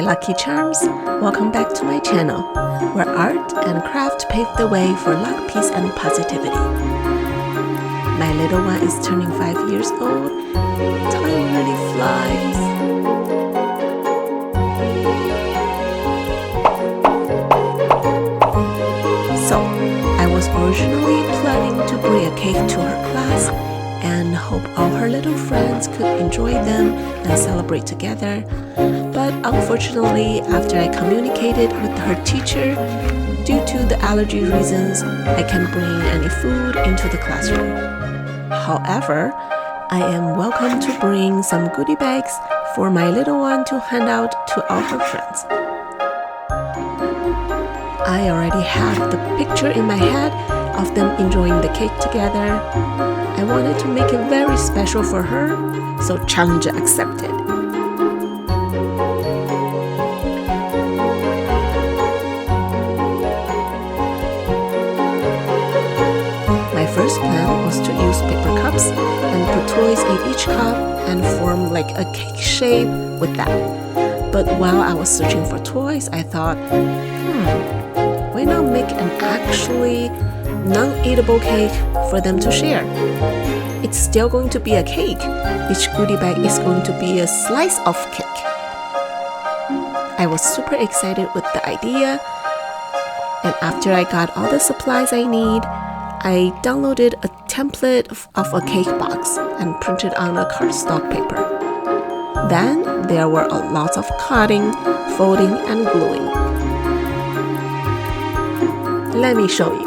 Lucky Charms, welcome back to my channel, where art and craft pave the way for luck, peace, and positivity. My little one is turning 5 years old. Time really flies. So, I was originally planning to bring a cake to her class and hope all her little friends could enjoy them and celebrate together. But unfortunately, after I communicated with her teacher, due to the allergy reasons, I can't bring any food into the classroom. However, I am welcome to bring some goodie bags for my little one to hand out to all her friends. I already have the picture in my head of them enjoying the cake together. I wanted to make it very special for her, so challenge accepted. My first plan was to use paper cups and put toys in each cup and form like a cake shape with that. But while I was searching for toys, I thought, why not make an actually non-eatable cake for them to share? It's still going to be a cake. Each goodie bag is going to be a slice of cake. I was super excited with the idea, and after I got all the supplies I need, I downloaded a template of a cake box and printed on a cardstock paper. Then there were a lot of cutting, folding, and gluing. Let me show you.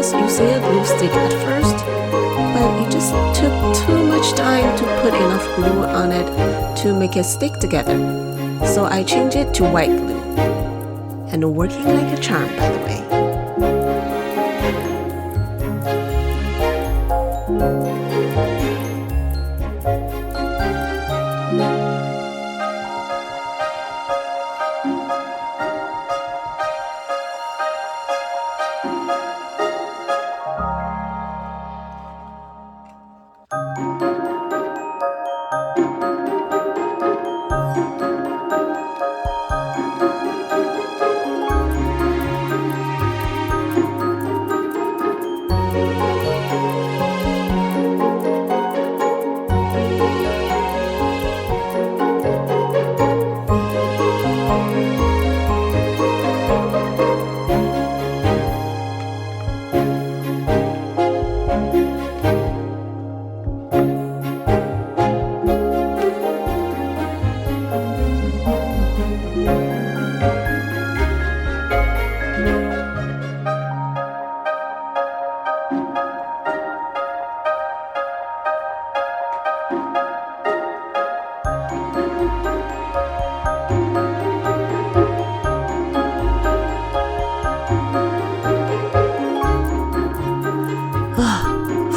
Using a glue stick at first, but it just took too much time to put enough glue on it to make it stick together. So I changed it to white glue, and working like a charm, by the way.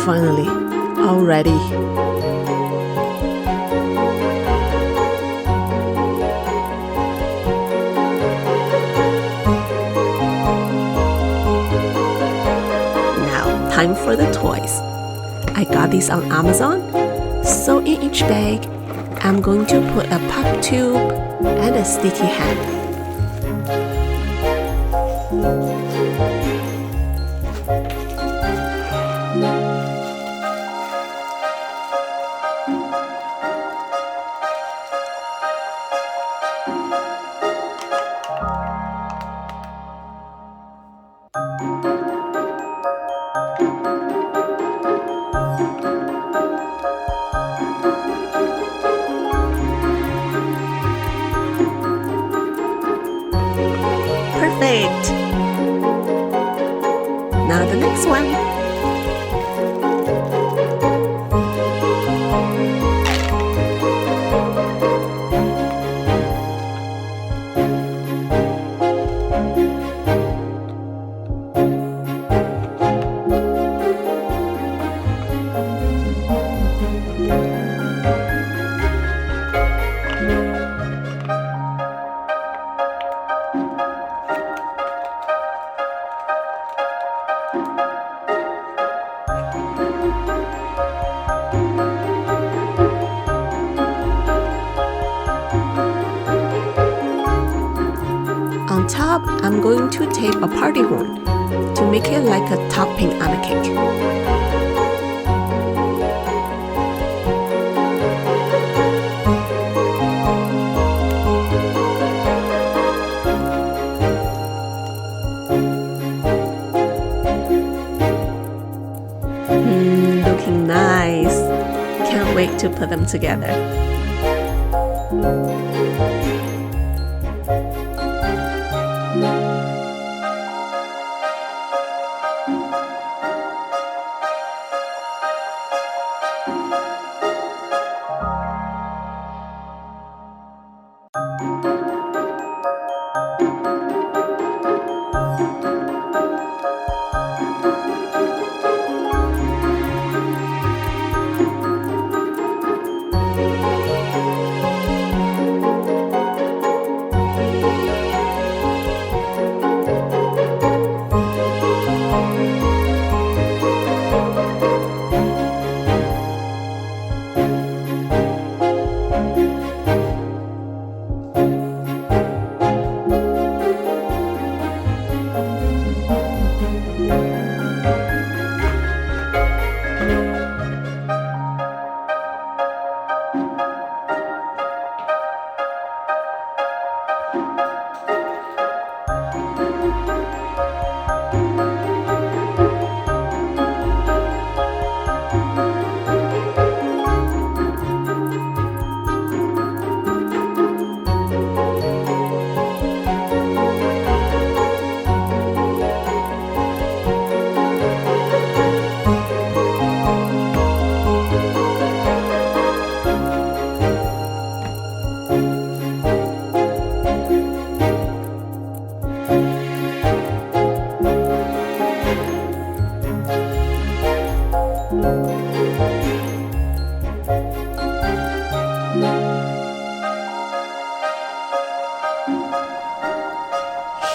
Finally, all ready. Now, time for the toys. I got these on Amazon. So in each bag, I'm going to put a pop tube and a sticky hand. Perfect! Now the next one. On top, I'm going to tape a party horn to make it like a topping on a cake. Looking nice. Can't wait to put them together.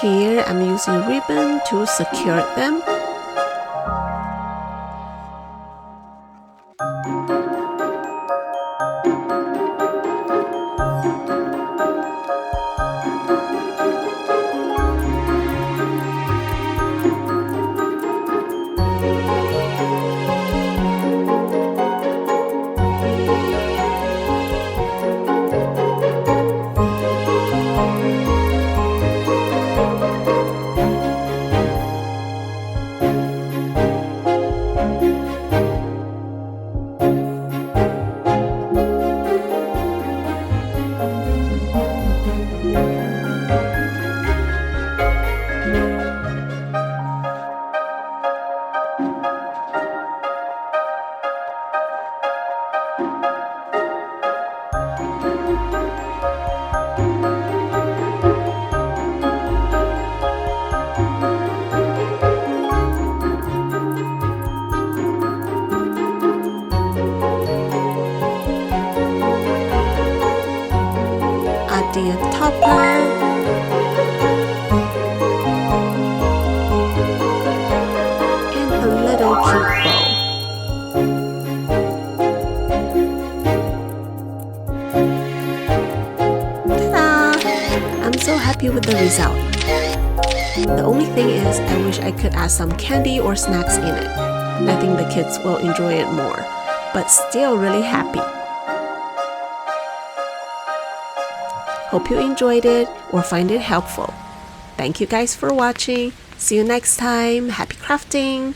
Here I'm using ribbon to secure them. Add the topper. And a little cute bow. Ta-da! I'm so happy with the result. The only thing is, I wish I could add some candy or snacks in it. I think the kids will enjoy it more, but still really happy. Hope you enjoyed it or find it helpful. Thank you guys for watching. See you next time. Happy crafting!